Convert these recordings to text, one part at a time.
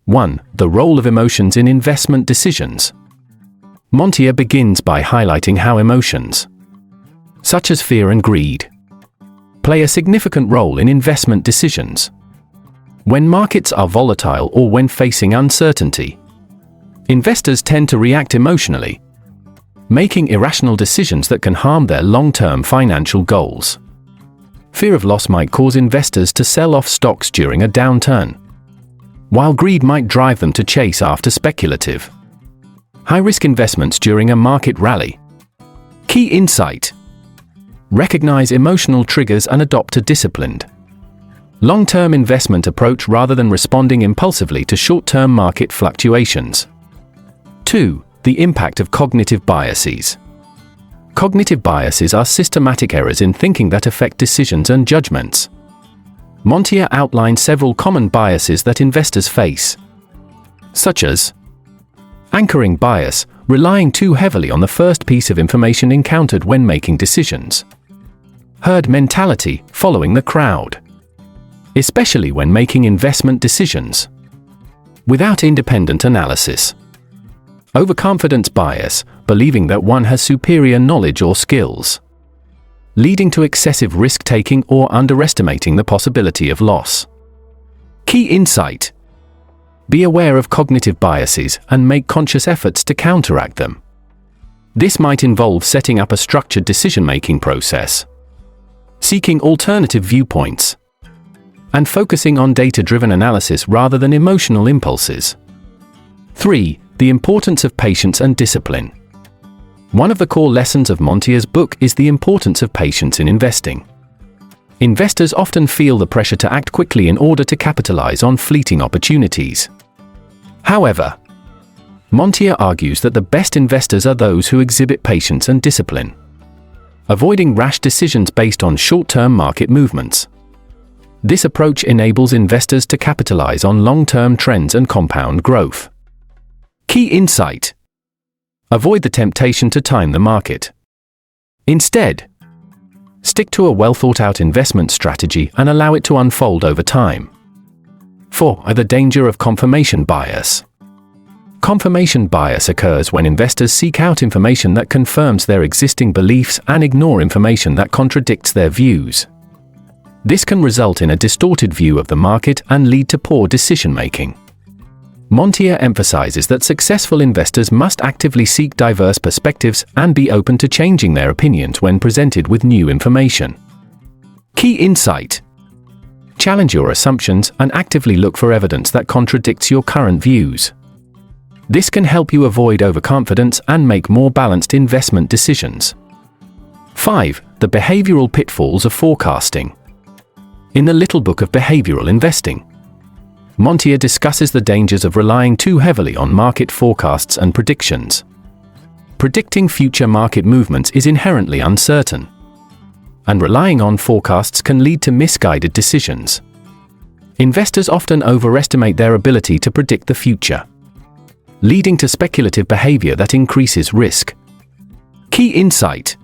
1. The role of emotions in investment decisions. Montier begins by highlighting how emotions, such as fear and greed, play a significant role in investment decisions. When markets are volatile or when facing uncertainty, investors tend to react emotionally, making irrational decisions that can harm their long-term financial goals. Fear of loss might cause investors to sell off stocks during a downturn, while greed might drive them to chase after speculative, high-risk investments during a market rally. Key insight: recognize emotional triggers and adopt a disciplined, long-term investment approach rather than responding impulsively to short-term market fluctuations. 2. The impact of cognitive biases. Cognitive biases are systematic errors in thinking that affect decisions and judgments. Montier outlines several common biases that investors face, such as anchoring bias, relying too heavily on the first piece of information encountered when making decisions. Herd mentality, following the crowd, especially when making investment decisions, without independent analysis. Overconfidence bias, believing that one has superior knowledge or skills, leading to excessive risk-taking or underestimating the possibility of loss. Key insight: be aware of cognitive biases and make conscious efforts to counteract them. This might involve setting up a structured decision-making process, seeking alternative viewpoints, and focusing on data-driven analysis rather than emotional impulses. 3. The importance of patience and discipline. One of the core lessons of Montier's book is the importance of patience in investing. Investors often feel the pressure to act quickly in order to capitalize on fleeting opportunities. However, Montier argues that the best investors are those who exhibit patience and discipline, avoiding rash decisions based on short-term market movements. This approach enables investors to capitalize on long-term trends and compound growth. Key insight: avoid the temptation to time the market. Instead, stick to a well-thought-out investment strategy and allow it to unfold over time. 4. The danger of confirmation bias. Confirmation bias occurs when investors seek out information that confirms their existing beliefs and ignore information that contradicts their views. This can result in a distorted view of the market and lead to poor decision-making. Montier emphasizes that successful investors must actively seek diverse perspectives and be open to changing their opinions when presented with new information. Key insight: challenge your assumptions and actively look for evidence that contradicts your current views. This can help you avoid overconfidence and make more balanced investment decisions. 5. The behavioral pitfalls of forecasting. In the Little Book of Behavioral Investing, Montier discusses the dangers of relying too heavily on market forecasts and predictions. Predicting future market movements is inherently uncertain, and relying on forecasts can lead to misguided decisions. Investors often overestimate their ability to predict the future, leading to speculative behavior that increases risk. Key insight: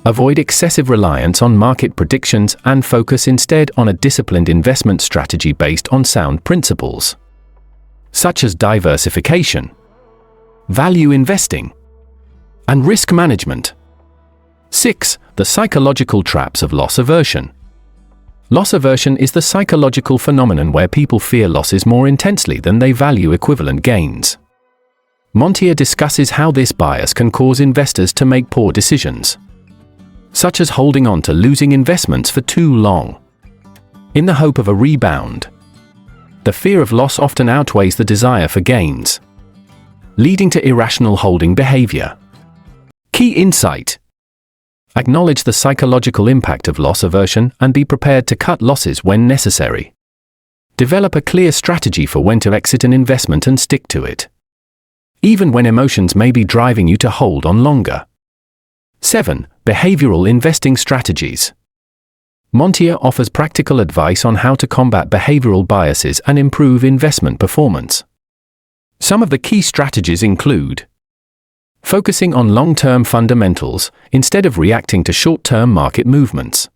avoid excessive reliance on market predictions and focus instead on a disciplined investment strategy based on sound principles, such as diversification, value investing, and risk management. 6. The psychological traps of loss aversion. Loss aversion is the psychological phenomenon where people fear losses more intensely than they value equivalent gains. Montier discusses how this bias can cause investors to make poor decisions, such as holding on to losing investments for too long, in the hope of a rebound. The fear of loss often outweighs the desire for gains, leading to irrational holding behavior. Key insight: acknowledge the psychological impact of loss aversion and be prepared to cut losses when necessary. Develop a clear strategy for when to exit an investment and stick to it, even when emotions may be driving you to hold on longer. 7. Behavioral investing strategies. Montier offers practical advice on how to combat behavioral biases and improve investment performance. Some of the key strategies include focusing on long-term fundamentals instead of reacting to short-term market movements.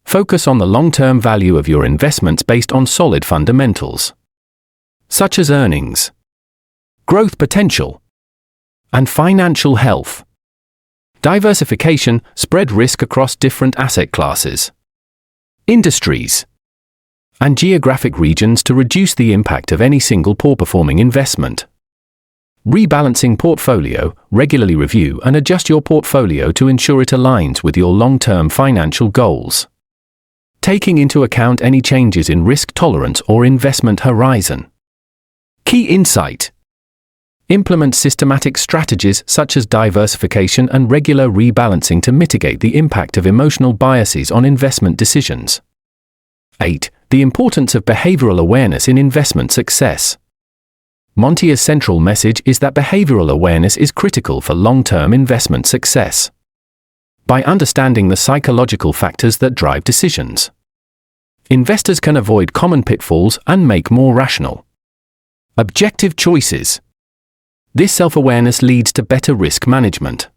Focus on the long-term value of your investments based on solid fundamentals. such as earnings, growth potential, and financial health. Diversification, spread risk across different asset classes, industries, and geographic regions to reduce the impact of any single poor-performing investment. Rebalancing portfolio, regularly review and adjust your portfolio to ensure it aligns with your long-term financial goals, taking into account any changes in risk tolerance or investment horizon. Key insight: implement systematic strategies such as diversification and regular rebalancing to mitigate the impact of emotional biases on investment decisions. 8. The importance of behavioral awareness in investment success. Montier's central message is that behavioral awareness is critical for long-term investment success. By understanding the psychological factors that drive decisions, investors can avoid common pitfalls and make more rational, objective choices. This self-awareness leads to better risk management,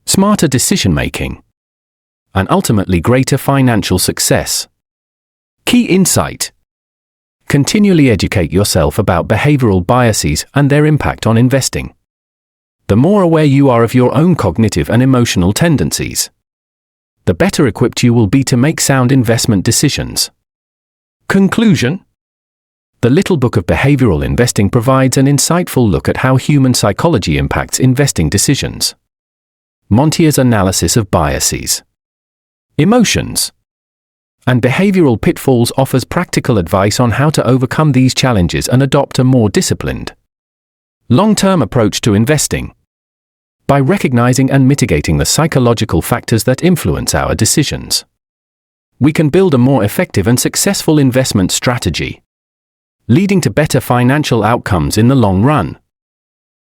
smarter decision-making, and ultimately greater financial success. Key insight: continually educate yourself about behavioral biases and their impact on investing. The more aware you are of your own cognitive and emotional tendencies, the better equipped you will be to make sound investment decisions. Conclusion: the Little Book of Behavioral Investing provides an insightful look at how human psychology impacts investing decisions. Montier's analysis of biases, emotions, and behavioral pitfalls offers practical advice on how to overcome these challenges and adopt a more disciplined, long-term approach to investing. By recognizing and mitigating the psychological factors that influence our decisions, we can build a more effective and successful investment strategy, leading to better financial outcomes in the long run.